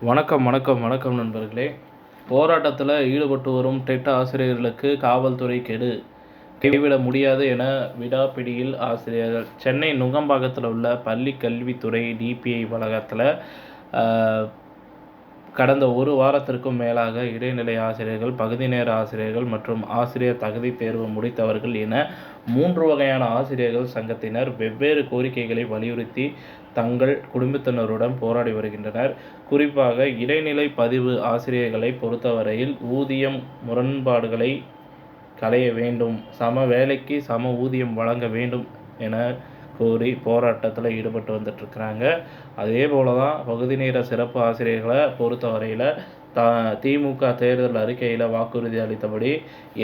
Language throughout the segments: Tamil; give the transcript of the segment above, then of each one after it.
வணக்கம் நண்பர்களே. போராட்டத்தில் ஈடுபட்டு வரும் டெட் ஆசிரியர்களுக்கு காவல்துறை கெடு, கைவிட முடியாது என விடாப்பிடியில் ஆசிரியர்கள். சென்னை நுங்கம்பாக்கத்தில் உள்ள பள்ளி கல்வித்துறை டிபிஐ வளாகத்தில் கடந்த ஒரு வாரத்திற்கும் மேலாக இடைநிலை ஆசிரியர்கள், பகுதி நேர ஆசிரியர்கள் மற்றும் ஆசிரியர் தகுதி தேர்வு முடித்தவர்கள் என 3 வகையான ஆசிரியர்கள் சங்கத்தினர் வெவ்வேறு கோரிக்கைகளை வலியுறுத்தி தங்கள் குடும்பத்தினருடன் போராடி வருகின்றனர். குறிப்பாக இடைநிலை பதிவு ஆசிரியர்களை பொறுத்தவரையில் ஊதியம் முரண்பாடுகளை களைய வேண்டும், சம வேலைக்கு சம ஊதியம் வழங்க வேண்டும் என கோரி போராட்டத்தில் ஈடுபட்டு வந்துட்டுருக்குறாங்க. அதே போல தான் பகுதி நேர சிறப்பு ஆசிரியர்களை பொறுத்தவரையில் திமுக தேர்தல் அறிக்கையில் வாக்குறுதி அளித்தபடி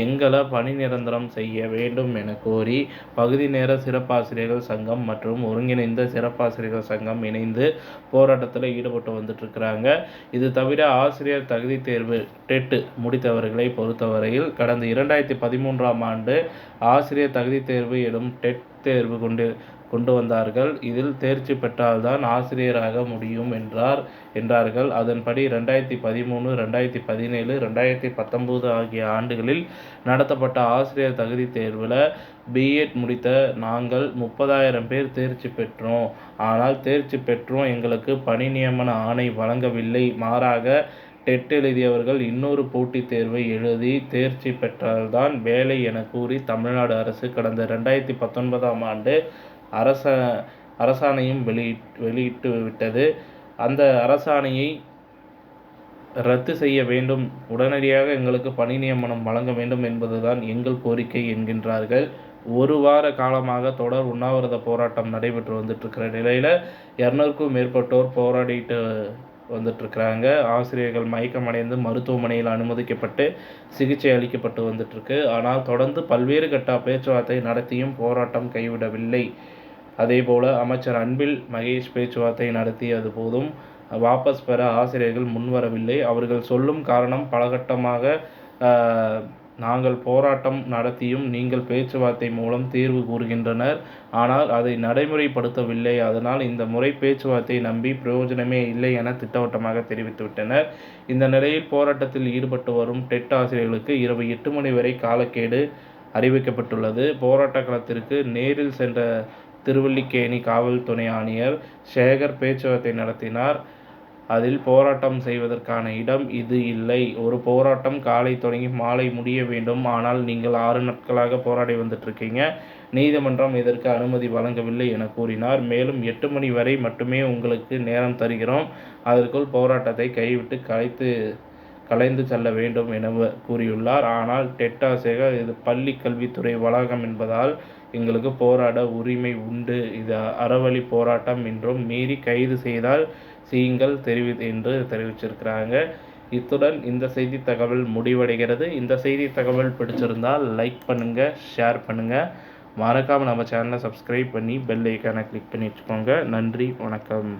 எங்களை பணி நிரந்தரம் செய்ய வேண்டும் என கோரி பகுதி நேர சிறப்பாசிரியர்கள் சங்கம் மற்றும் ஒருங்கிணைந்த சிறப்பாசிரியர்கள் சங்கம் இணைந்து போராட்டத்தில் ஈடுபட்டு வந்துட்டுருக்குறாங்க. இது தவிர ஆசிரியர் தகுதி தேர்வு டெட் முடித்தவர்களை பொறுத்தவரையில் கடந்த 2013ஆம் ஆண்டு ஆசிரியர் தகுதி தேர்வு எனும் டெட் தேர்வு கொண்டு வந்தார்கள். இதில் தேர்ச்சி பெற்றால்தான் ஆசிரியராக முடியும் என்றார்கள். அதன்படி 2013, 2017, 2019 ஆகிய ஆண்டுகளில் நடத்தப்பட்ட ஆசிரியர் தகுதி தேர்வில் பிஎட் முடித்த நாங்கள் 30,000 பேர் தேர்ச்சி பெற்றோம். ஆனால் தேர்ச்சி பெற்றும் எங்களுக்கு பணி நியமன ஆணை வழங்கவில்லை. மாறாக டெட் எழுதியவர்கள் இன்னொரு போட்டித் தேர்வை எழுதி தேர்ச்சி பெற்றால்தான் வேலை என கூறி தமிழ்நாடு அரசு கடந்த 2019ஆம் ஆண்டு அரசாணையும் வெளியிட்டு விட்டது. அந்த அரசாணையை ரத்து செய்ய வேண்டும், உடனடியாக எங்களுக்கு பணி நியமனம் வழங்க வேண்டும் என்பதுதான் எங்கள் கோரிக்கை என்கின்றார்கள். ஒரு வார காலமாக தொடர் உண்ணாவிரத போராட்டம் நடைபெற்று வந்துட்டுருக்கிற நிலையில் 200க்கும் மேற்பட்டோர் போராடிட்டு வந்துட்டுருக்குறாங்க. ஆசிரியர்கள் மயக்கமடைந்து மருத்துவமனையில் அனுமதிக்கப்பட்டு சிகிச்சை அளிக்கப்பட்டு வந்துட்டுருக்கு. ஆனால் தொடர்ந்து பல்வேறு கட்ட பேச்சுவார்த்தை நடத்தியும் போராட்டம் கைவிடவில்லை. அதேபோல் அமைச்சர் அன்பில் மகேஷ் பேச்சுவார்த்தை நடத்தியது போதும் வாபஸ் பெற ஆசிரியர்கள் முன்வரவில்லை. அவர்கள் சொல்லும் காரணம் பலகட்டமாக நாங்கள் போராட்டம் நடத்தியும் நீங்கள் பேச்சுவார்த்தை மூலம் தீர்வு கூறுகின்றனர், ஆனால் அதை நடைமுறைப்படுத்தவில்லை. அதனால் இந்த முறை பேச்சுவார்த்தை நம்பி பிரயோஜனமே இல்லை என திட்டவட்டமாக தெரிவித்துவிட்டனர். இந்த நிலையில் போராட்டத்தில் ஈடுபட்டு வரும் டெட் ஆசிரியர்களுக்கு இரவு 8 மணி வரை காலக்கெடு அறிவிக்கப்பட்டுள்ளது. போராட்ட களத்திற்கு நேரில் சென்ற திருவல்லிக்கேணி காவல் துணை ஆணையர் சேகர் பேச்சுவார்த்தை நடத்தினார். அதில் போராட்டம் செய்வதற்கான இடம் இது இல்லை. ஒரு போராட்டம் காலை தொடங்கி மாலை முடிய வேண்டும். ஆனால் நீங்கள் 6 நாட்களாக போராடி வந்துட்டுருக்கீங்க. நீதிமன்றம் இதற்கு அனுமதி வழங்கவில்லை என கூறினார். மேலும் 8 மணி வரை மட்டுமே உங்களுக்கு நேரம் தருகிறோம். அதற்குள் போராட்டத்தை கைவிட்டு கலைந்து செல்ல வேண்டும் என கூறியுள்ளார். ஆனால் டெட் ஆசிரியர்கள் இது பள்ளி கல்வித்துறை வளாகம் என்பதால் எங்களுக்கு போராட உரிமை உண்டு, இது அறவழி போராட்டம் என்றும் மீறி கைது செய்தால் செய்யுங்கள் என்று தெரிவிச்சிருக்கிறாங்க. இத்துடன் இந்த செய்தி தகவல் முடிவடைகிறது. இந்த செய்தி தகவல் பிடிச்சிருந்தால் லைக் பண்ணுங்கள், ஷேர் பண்ணுங்கள். மறக்காமல் நம்ம சேனலை சப்ஸ்கிரைப் பண்ணி பெல் ஐக்கானை கிளிக் பண்ணி வச்சுக்கோங்க. நன்றி, வணக்கம்.